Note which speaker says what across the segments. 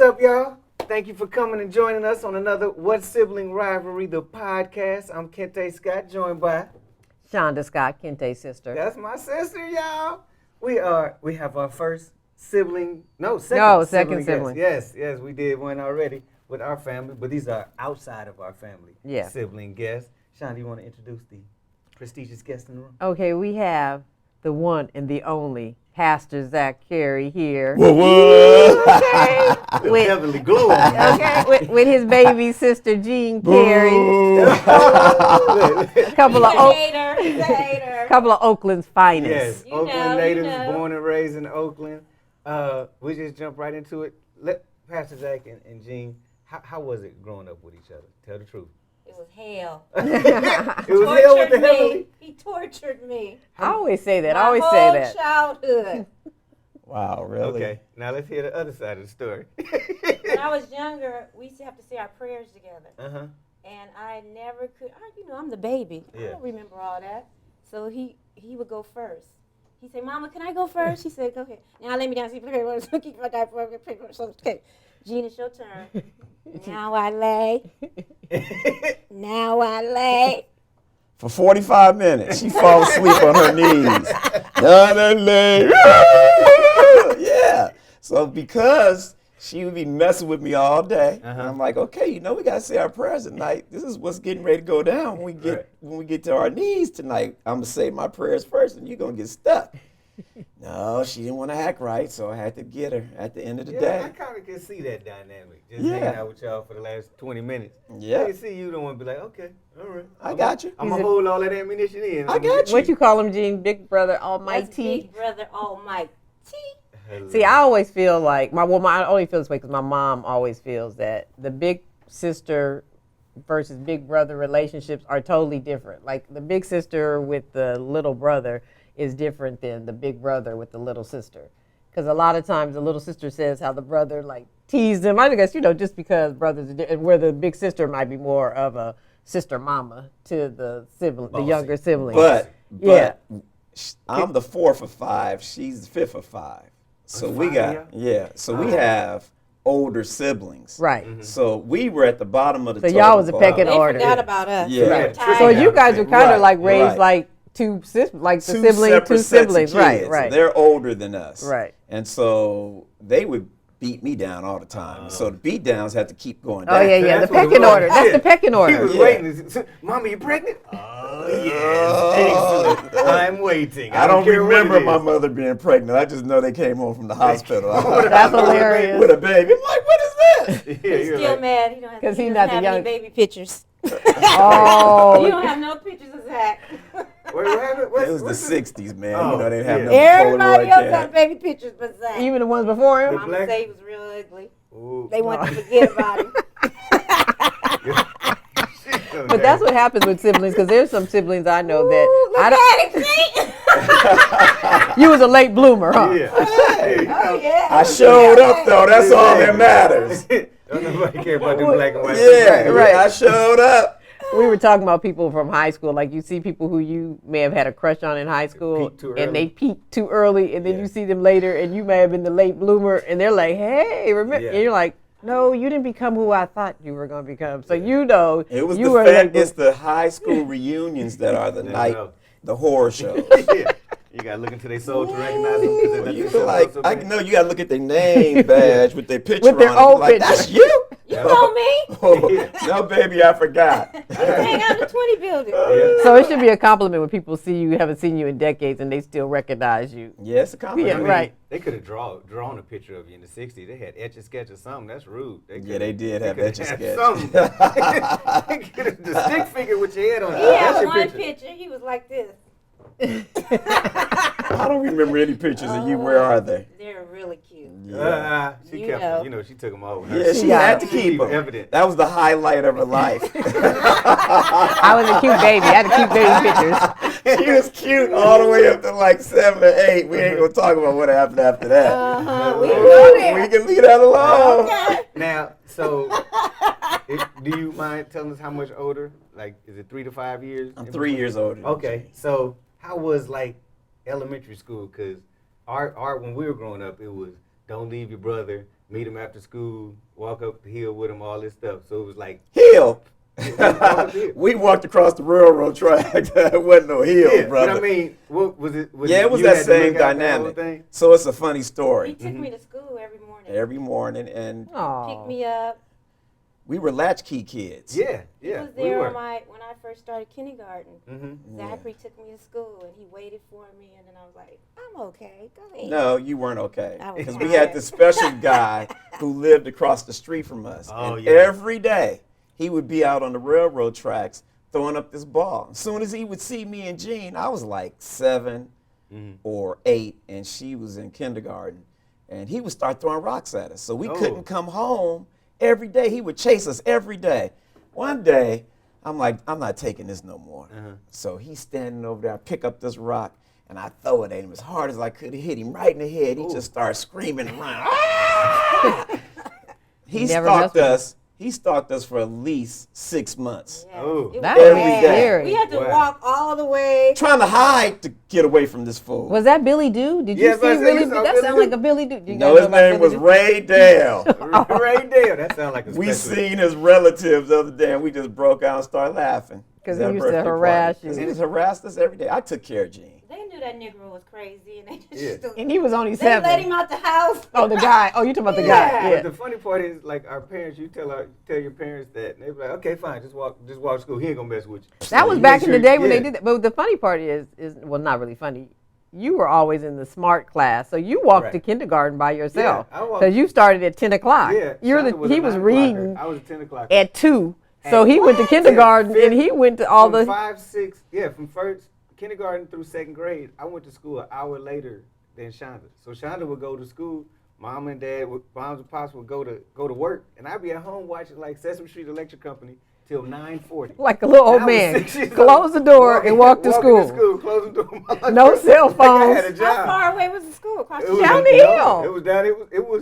Speaker 1: up, y'all? Thank you for coming and joining us on another What's Sibling Rivalry, the podcast. I'm Kente Scott, joined by
Speaker 2: Shonda Scott, Kente's sister.
Speaker 1: That's my sister, y'all. We have our first second sibling. Yes, we did one already with our family, but these are outside of our family sibling guests. Shonda, you want to introduce the prestigious guest in the room?
Speaker 2: Okay, we have the one and the only Pastor Zack Carey here.
Speaker 1: Okay. Definitely glow on.
Speaker 2: Okay, with his baby sister Jean Carey. couple of Oakland's finest.
Speaker 1: Yes, Oakland natives, born and raised in Oakland. We just jump right into it. Let Pastor Zack and Jean, how was it growing up with each other? Tell the truth.
Speaker 3: It was hell.
Speaker 1: It was hell with the heavenly.
Speaker 3: He tortured me.
Speaker 2: I always say that.
Speaker 3: My whole childhood.
Speaker 4: Wow, really?
Speaker 1: Okay, now let's hear the other side of the story.
Speaker 3: When I was younger, we used to have to say our prayers together.
Speaker 1: Uh-huh.
Speaker 3: And I never could. I'm the baby.
Speaker 1: Yeah.
Speaker 3: I don't remember all that. So he would go first. He said, "Mama, can I go first?" She said, "Go ahead." Now lay me down. Okay. Jean, it's your turn. Now I lay. Now I lay.
Speaker 4: For 45 minutes, she falls asleep on her knees. Down and lay. Yeah. So because she would be messing with me all day, I'm like, okay, we got to say our prayers at night. This is what's getting ready to go down when we get to our knees tonight. I'm going to say my prayers first, and you're going to get stuck. No, she didn't want to act right, so I had to get her at the end of the day.
Speaker 1: I kind of can see that dynamic. Just hanging out with y'all for the last 20 minutes.
Speaker 4: Yeah.
Speaker 1: I can see you don't want to be like, okay, all right.
Speaker 4: I got you.
Speaker 1: I'm going to hold all that ammunition in.
Speaker 4: I got you.
Speaker 2: What you call him, Jean? Big Brother Almighty?
Speaker 3: Big Brother Almighty.
Speaker 1: Hello.
Speaker 2: See, I always feel like, I only feel this way because my mom always feels that the big sister versus big brother relationships are totally different. Like the big sister with the little brother is different than the big brother with the little sister. Because a lot of times the little sister says how the brother like teased them. I guess, just because brothers are where the big sister might be more of a sister mama to the sibling, the younger sibling.
Speaker 4: But I'm the fourth of five. She's the fifth of five. So we have older siblings.
Speaker 2: Right.
Speaker 1: Mm-hmm.
Speaker 4: So we were at the bottom of the totem
Speaker 2: y'all was a pecking
Speaker 3: They
Speaker 2: order.
Speaker 3: forgot about us.
Speaker 4: Yeah.
Speaker 3: Right.
Speaker 2: So you guys were kind of like raised
Speaker 4: right.
Speaker 2: like two siblings,
Speaker 4: Two siblings.
Speaker 2: Right.
Speaker 4: They're older than us.
Speaker 2: Right.
Speaker 4: And so they would beat me down all the time. So the beat downs had to keep going
Speaker 2: Oh,
Speaker 4: down.
Speaker 2: yeah, the pecking order. That's the pecking
Speaker 1: He
Speaker 2: order.
Speaker 1: was waiting. Mama, you pregnant? Oh, yes. Excellent. I'm waiting.
Speaker 4: I don't
Speaker 1: care what
Speaker 4: remember
Speaker 1: it is.
Speaker 4: my mother being pregnant. I just know they came home from the hospital.
Speaker 2: That's hilarious.
Speaker 4: With a baby. I'm like, what is this?
Speaker 1: Yeah,
Speaker 3: He's
Speaker 1: you're
Speaker 3: still
Speaker 1: like,
Speaker 3: mad. He don't have,
Speaker 2: 'Cause
Speaker 3: he
Speaker 2: he's
Speaker 3: doesn't
Speaker 2: not the
Speaker 3: have
Speaker 2: young-
Speaker 3: any baby pictures.
Speaker 2: Oh.
Speaker 3: You don't have no pictures of Zach.
Speaker 1: what happened?
Speaker 4: It was the 60s, man.
Speaker 1: Oh,
Speaker 4: they didn't have no
Speaker 3: Everybody
Speaker 4: Polaroid
Speaker 3: else
Speaker 4: camera.
Speaker 3: had baby pictures but Zach.
Speaker 2: Even the ones before him?
Speaker 3: Mama
Speaker 1: black-
Speaker 3: say he was real ugly.
Speaker 1: Ooh.
Speaker 3: They want to forget about him.
Speaker 2: But that's what happens with siblings, because there's some siblings I know that
Speaker 3: Look at him, see?
Speaker 2: you was a late bloomer, huh?
Speaker 1: Yeah.
Speaker 3: Oh, yeah.
Speaker 4: I showed up, though. That's all that matters.
Speaker 1: Don't nobody care about them black and white.
Speaker 4: Yeah, right. I showed up.
Speaker 2: We were talking about people from high school, like you see people who you may have had a crush on in high school,
Speaker 1: peaked too
Speaker 2: and
Speaker 1: early.
Speaker 2: they peak too early, and then you see them later, and you may have been the late bloomer, and they're like, hey, remember?
Speaker 1: Yeah.
Speaker 2: And you're like, no, you didn't become who I thought you were going to become. So
Speaker 4: It was it's the high school reunions that are the the horror shows.
Speaker 1: Yeah. You gotta look into their soul to recognize them.
Speaker 4: You feel like I know you gotta look at their name badge with their picture
Speaker 2: With their
Speaker 4: on it.
Speaker 2: old
Speaker 4: Like,
Speaker 2: picture.
Speaker 4: that's you?
Speaker 3: You know me.
Speaker 4: Oh, no, baby, I forgot.
Speaker 3: I used to hang out in the 20 building.
Speaker 2: So it should be a compliment when people see you, haven't seen you in decades, and they still recognize you.
Speaker 4: Yeah, it's a compliment.
Speaker 2: Yeah, right.
Speaker 1: They could have drawn a picture of you in the 60s. They had etch a sketch or something. That's rude.
Speaker 4: They did have etch a sketch.
Speaker 1: The stick figure with your head on it.
Speaker 3: He
Speaker 1: That's
Speaker 3: had
Speaker 1: your
Speaker 3: one
Speaker 1: picture.
Speaker 3: picture. He was like this.
Speaker 4: I don't remember any pictures of you. Where are they?
Speaker 3: They're really cute.
Speaker 1: She
Speaker 3: You
Speaker 1: kept
Speaker 3: know.
Speaker 1: them. You know, she took them all with her.
Speaker 4: Yeah, she had to keep them.
Speaker 1: Evident.
Speaker 4: That was the highlight of her life.
Speaker 2: I was a cute baby. I had to keep baby pictures.
Speaker 4: She was cute all the way up to like 7 or 8. We ain't gonna talk about what happened after that.
Speaker 3: We can go there.
Speaker 4: We can leave that alone.
Speaker 3: Okay.
Speaker 1: Now, so, do you mind telling us how much older? Like, is it 3 to 5 years?
Speaker 4: I'm 3 years older.
Speaker 1: Okay, so how was like elementary school? Because our when we were growing up, it was don't leave your brother, meet him after school, walk up the hill with him, all this stuff. So it was like
Speaker 4: hill. We walked across the railroad track. It wasn't no hill, brother.
Speaker 1: But I mean, what was it?
Speaker 4: It was that same dynamic. So it's a funny story.
Speaker 3: He took me to school every morning.
Speaker 4: Every morning, and
Speaker 3: picked me up.
Speaker 4: We were latchkey kids.
Speaker 1: Yeah.
Speaker 3: He was there when I first started kindergarten. Zachary took me to school, and he waited for me, and then I was like, I'm okay. Go ahead.
Speaker 4: No, you weren't okay. Because we had this special guy who lived across the street from us. And every day, he would be out on the railroad tracks throwing up this ball. As soon as he would see me and Jean, I was like 7 or 8, and she was in kindergarten. And he would start throwing rocks at us. So we couldn't come home every day. He would chase us every day. One day, I'm like, I'm not taking this no more. So he's standing over there. I pick up this rock, and I throw it at him as hard as I could. Hit him right in the head. He just started screaming around. He stalked us. He stalked us for at least 6 months.
Speaker 3: Yeah.
Speaker 2: That was scary.
Speaker 3: We had to walk all the way.
Speaker 4: Trying to hide to get away from this fool.
Speaker 2: Was that Billy Doo? Did you see Billy Doo? That sounded like a Billy Doo.
Speaker 4: No, his name was Ray Dale.
Speaker 1: Ray Dale. That sounds like a
Speaker 4: We seen his relatives the other day, and we just broke out and started laughing.
Speaker 2: Because he used to harass you.
Speaker 4: He just harassed us every day. I took care of Jean.
Speaker 3: They knew that Negro was crazy, and they just
Speaker 2: And he was only
Speaker 3: they
Speaker 2: 7.
Speaker 3: let him out the house.
Speaker 2: Oh, the guy. Oh, you talking about the guy? Yeah.
Speaker 1: But the funny part is, like, our parents, you tell your parents that, and they be like, okay, fine, just walk to school. He ain't gonna mess with you.
Speaker 2: That was back in the day when they did that. But the funny part is well, not really funny. You were always in the smart class, so you walked to kindergarten by yourself because you started at 10 o'clock.
Speaker 1: Yeah,
Speaker 2: he was reading.
Speaker 1: I was a 10 o'clock
Speaker 2: at 2. So he went to kindergarten and he went to all the
Speaker 1: 5, 6. Yeah, from first kindergarten through 2nd grade. I went to school an hour later than Shonda. So Shonda would go to school. Mom and Dad, moms and pops would go to work, and I'd be at home watching like Sesame Street Electric Company till 9:40.
Speaker 2: Like a little old man. Close the door and walk to school.
Speaker 1: Close the door.
Speaker 2: No cell phones.
Speaker 1: I had a job.
Speaker 3: How far away was the school? Across the
Speaker 2: Down the hill.
Speaker 1: It was down.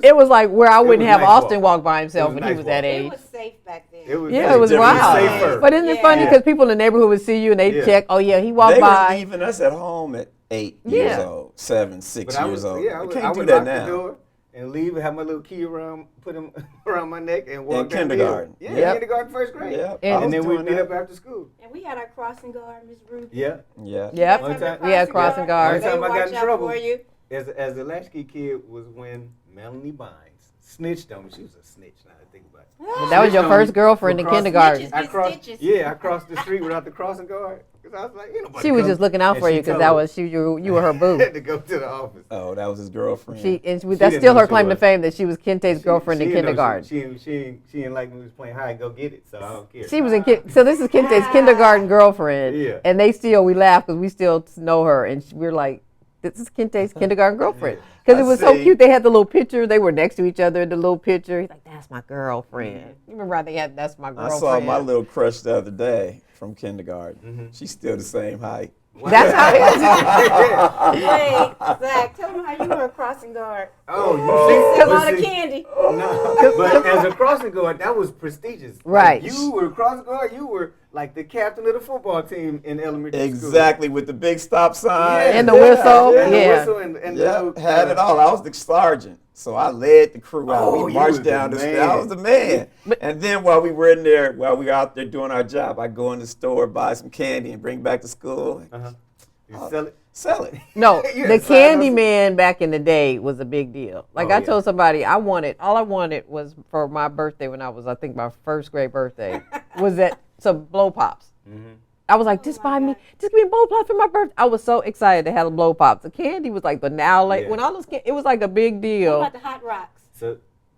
Speaker 2: It was like where I wouldn't have
Speaker 1: nice
Speaker 2: Austin
Speaker 1: walk.
Speaker 2: walk by himself when he was that age.
Speaker 3: It was safe back then.
Speaker 1: It was
Speaker 2: wild.
Speaker 1: Safer.
Speaker 2: But isn't it funny because people in the neighborhood would see you and they'd check, oh yeah, he walked by.
Speaker 4: They were leaving us at home at 8 years old, 7, 6 years old.
Speaker 1: Yeah,
Speaker 4: I
Speaker 1: would
Speaker 4: can't do
Speaker 1: lock
Speaker 4: that
Speaker 1: the
Speaker 4: now.
Speaker 1: door and leave and have my little key put him around my neck and walk
Speaker 4: In kindergarten.
Speaker 1: Yeah, kindergarten, 1st grade.
Speaker 4: Yep.
Speaker 1: And then we'd meet up after school.
Speaker 3: And we had our crossing guard, Miss Ruby.
Speaker 1: Yeah.
Speaker 2: Yep. We had crossing guard.
Speaker 1: One time I got in trouble
Speaker 3: for you.
Speaker 1: as a latchkey kid was when Melanie Bynes snitched on me. She was a snitch now I think about it.
Speaker 2: But that was your first girlfriend in kindergarten.
Speaker 1: I crossed the street without the crossing guard. Because I was like,
Speaker 2: she was just looking out for you because you were her boo.
Speaker 1: Had to go to the office.
Speaker 4: Oh, that was his girlfriend.
Speaker 2: That's still her claim to fame that she was Kente's girlfriend in kindergarten.
Speaker 1: She didn't like me was playing hide and go get it, so I don't care.
Speaker 2: She was so this is Kente's kindergarten girlfriend.
Speaker 1: Yeah.
Speaker 2: And we laugh because we still know her, and we're like, this is Kente's kindergarten girlfriend. Because it was so cute. They had the little picture. They were next to each other in the little picture. He's like, that's my girlfriend. You remember how they had, that's my girlfriend.
Speaker 4: I saw my little crush the other day from kindergarten. She's still the same height.
Speaker 1: Wow.
Speaker 2: That's how it is.
Speaker 3: Hey, Zach, tell them how you were a crossing guard.
Speaker 1: Oh, you
Speaker 3: see? A lot of candy.
Speaker 1: No, but as a crossing guard, that was prestigious.
Speaker 2: Right.
Speaker 1: Like, you were a crossing guard. You were like the captain of the football team in elementary school.
Speaker 4: Exactly, with the big stop sign.
Speaker 2: And the whistle.
Speaker 1: And the whistle and the
Speaker 4: had it all. I was the sergeant. So I led the crew out. We marched down the street. I was the man. And then while we were out there doing our job, I go in the store, buy some candy, and bring it back to school.
Speaker 1: You sell it?
Speaker 4: Sell it.
Speaker 2: No, the candy man back in the day was a big deal. Like I told somebody all I wanted was for my birthday when I was, I think my 1st grade birthday, was some blow pops. I was like, just give me a blow pop for my birthday. I was so excited to have a blow pops. The candy was like when all those it was like a big deal.
Speaker 3: What about the Hot Rocks?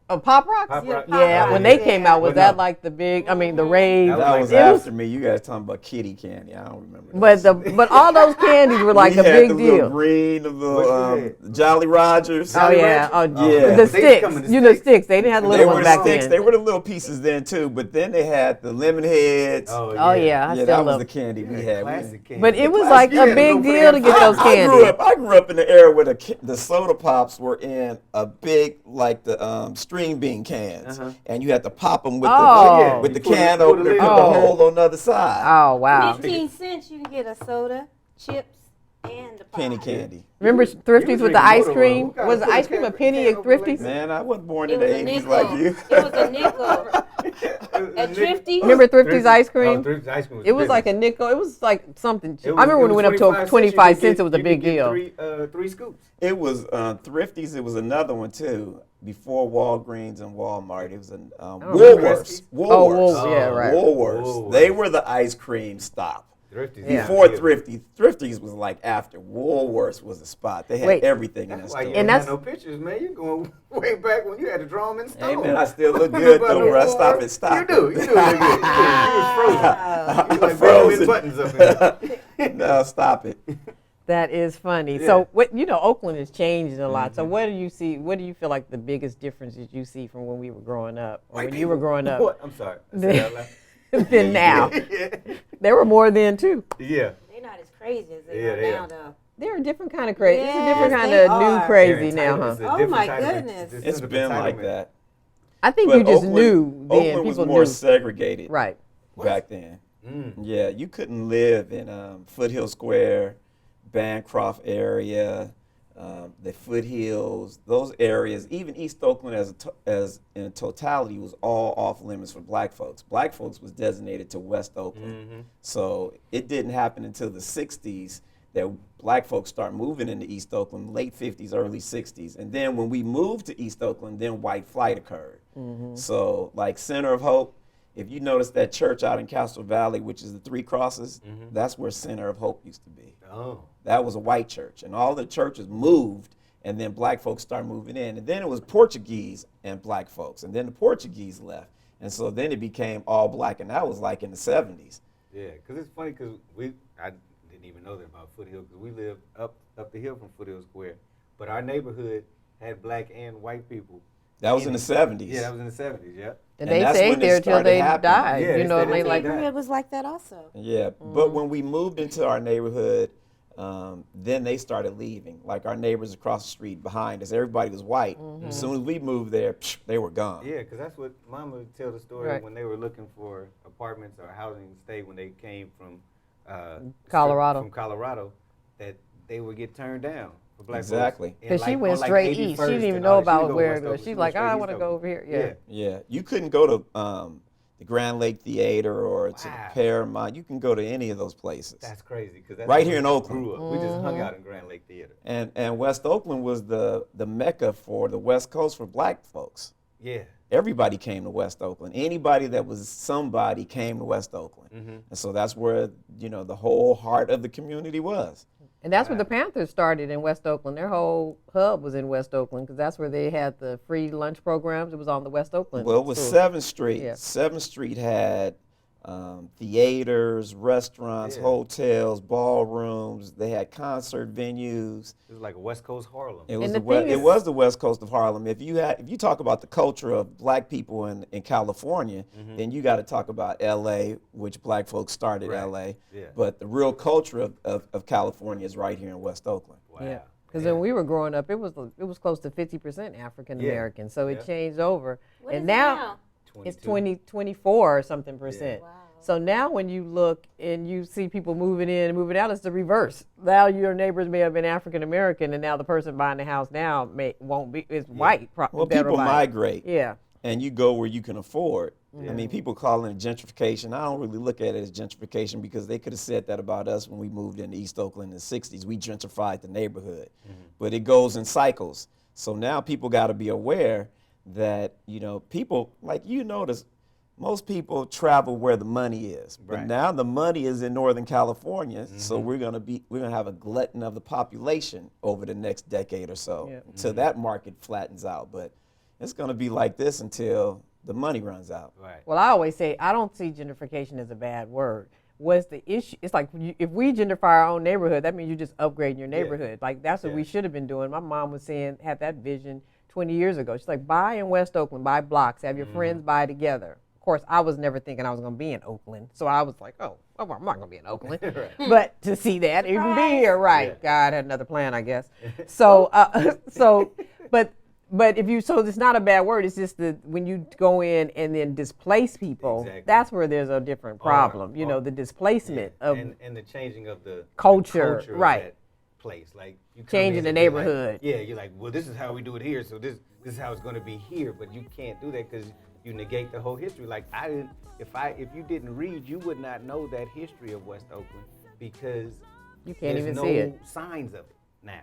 Speaker 2: Pop Rocks?
Speaker 1: Pop Rocks.
Speaker 2: Yeah, when they came out, was that like the big, the rave?
Speaker 4: That was after me. You guys talking about kitty candy. I don't remember that.
Speaker 2: But all those candies were like a big deal.
Speaker 4: The little Jolly Rogers.
Speaker 2: Oh, yeah. The sticks. The sticks. They didn't have the little ones back then.
Speaker 4: They were the little pieces then, too. But then they had the lemon heads.
Speaker 2: Oh, yeah.
Speaker 4: That was the candy we had.
Speaker 1: Classic candy.
Speaker 2: But it was like a big deal to get those candies.
Speaker 4: I grew up in the era where the soda pops were in a big, like the string bean cans. And you had to pop them with the can opener, put the hole on the other side.
Speaker 2: Oh, wow.
Speaker 3: 15 cents, you can get a soda, chips, and the
Speaker 4: penny candy.
Speaker 2: Remember Thrifties with the ice cream? Was the ice cream a penny at Thrifties?
Speaker 4: Man, I wasn't born in the 80s like you.
Speaker 3: It was a nickel. At Thrifties?
Speaker 2: Remember Thrifties ice cream?
Speaker 1: Oh, Thrifties ice cream was
Speaker 2: it was like a nickel. It was like something. I remember when it went up to 25 cents, it was a big deal.
Speaker 1: Three scoops.
Speaker 4: It was Thrifties. It was another one, too. Before Walgreens and Walmart, it was Woolworths.
Speaker 2: Woolworths. Yeah, right.
Speaker 4: Woolworths. They were the ice cream stop.
Speaker 1: Thrifties.
Speaker 4: Before Thrifties was like after. Woolworths was the spot. They had everything in that store.
Speaker 1: And that's no pictures, man. You going way back when you had to draw them in stone.
Speaker 4: Hey, man, I still look good though, bro. Stop it.
Speaker 1: You do look good. You was frozen. You like frozen buttons up in
Speaker 4: No, stop it.
Speaker 2: That is funny. Yeah. So Oakland has changed a lot. So what do you see? What do you feel like the biggest differences you see from when we were growing up, or when you were growing up?
Speaker 1: What? I'm sorry.
Speaker 2: Than now. There were more then too.
Speaker 1: Yeah.
Speaker 3: They're not as crazy as they are now, though.
Speaker 2: They're a different kind of crazy.
Speaker 3: Yes,
Speaker 2: it's a different kind of new crazy now, huh?
Speaker 3: Oh my goodness.
Speaker 4: It's been like that.
Speaker 2: I think you just knew then.
Speaker 4: Oakland was more segregated.
Speaker 2: Right.
Speaker 4: Back then. Yeah, you couldn't live in Foothill Square, Bancroft area, the foothills, those areas. Even East Oakland as in totality was all off limits for black folks. Black folks was designated to West Oakland. So it didn't happen until the 60s that black folks start moving into East Oakland, late 50s, early 60s. And then when we moved to East Oakland, then white flight occurred. So like Center of Hope, if you notice that church out in Castro Valley, which is the Three Crosses, that's where Center of Hope used to be.
Speaker 1: Oh.
Speaker 4: That was a white church. And all the churches moved, and then black folks started moving in. And then it was Portuguese and black folks. And then the Portuguese left. And so then it became all black, and that was like in the 70s.
Speaker 1: Yeah, because it's funny because I didn't even know that about Foothill, because we lived up the hill from Foothill Square. But our neighborhood had black and white people.
Speaker 4: That was in the 70s.
Speaker 1: Yeah, that was in the 70s, yeah.
Speaker 2: And they stayed there till they died.
Speaker 1: Yeah,
Speaker 3: my neighborhood was like that also.
Speaker 4: Yeah, but when we moved into our neighborhood, then they started leaving. Like our neighbors across the street behind us, everybody was white. As soon as we moved there, they were gone.
Speaker 1: Yeah, because that's what Mama would tell the story when they were looking for apartments or housing to stay when they came from
Speaker 2: Colorado.
Speaker 1: From Colorado, that they would get turned down.
Speaker 4: Exactly.
Speaker 2: Because she went straight east. She didn't even know about where to go. She's like, I want to go over here.
Speaker 4: Yeah. You couldn't go to the Grand Lake Theater or to the Paramount. You can go to any of those places.
Speaker 1: That's crazy. Cause that's
Speaker 4: right here in Oakland.
Speaker 1: Grew up. We just hung out in Grand Lake Theater.
Speaker 4: And West Oakland was the mecca for the West Coast for black folks.
Speaker 1: Yeah.
Speaker 4: Everybody came to West Oakland. Anybody that was somebody came to West Oakland. And so that's where, the whole heart of the community was.
Speaker 2: And that's where the Panthers started, in West Oakland. Their whole hub was in West Oakland because that's where they had the free lunch programs. It was on the West Oakland.
Speaker 4: Well, it was 7th Street. Yeah. 7th Street had theaters, restaurants, hotels, ballrooms. They had concert venues.
Speaker 1: It was like a West Coast Harlem.
Speaker 4: It was the West Coast of Harlem. If you talk about the culture of black people in California, then you got to talk about L.A., which black folks started L.A. Yeah. But the real culture of California is right here in West Oakland.
Speaker 1: Wow.
Speaker 2: Yeah. Because when we were growing up, it was close to 50% African American. So it changed over.
Speaker 3: What
Speaker 2: and
Speaker 3: is
Speaker 2: now it's 24 or something percent.
Speaker 3: Wow.
Speaker 2: So now when you look and you see people moving in and moving out, it's the reverse. Now your neighbors may have been African American, and now the person buying the house now won't be, is white.
Speaker 4: Well, people migrate.
Speaker 2: Yeah.
Speaker 4: And you go where you can afford. I mean, people call it gentrification. I don't really look at it as gentrification because they could have said that about us when we moved into East Oakland in the 60s. We gentrified the neighborhood. But it goes in cycles. So now people got to be aware that, people, like you notice, most people travel where the money is. But now the money is in Northern California, so we're gonna have a glutton of the population over the next decade or so until that market flattens out. But it's gonna be like this until the money runs out.
Speaker 1: Right.
Speaker 2: Well, I always say I don't see gentrification as a bad word. What's the issue? It's like if we gentrify our own neighborhood, that means you just upgrade your neighborhood. Like that's what we should have been doing. My mom was saying, had that vision 20 years ago. She's like, buy in West Oakland, buy blocks, have your friends buy together. Of course, I was never thinking I was going to be in Oakland. So I was like, I'm not going to be in Oakland. But to see that, even be here, God had another plan, I guess. So, but if so it's not a bad word. It's just that when you go in and then displace people, that's where there's a different problem. The displacement of
Speaker 1: and the changing of the
Speaker 2: culture,
Speaker 1: of
Speaker 2: right?
Speaker 1: place. Like you
Speaker 2: changing the neighborhood.
Speaker 1: Like, you're like, well, this is how we do it here, so this is how it's going to be here. But you can't do that because you negate the whole history. Like if you didn't read, you would not know that history of West Oakland because
Speaker 2: you can't
Speaker 1: there's
Speaker 2: even
Speaker 1: no
Speaker 2: see it.
Speaker 1: signs of it now.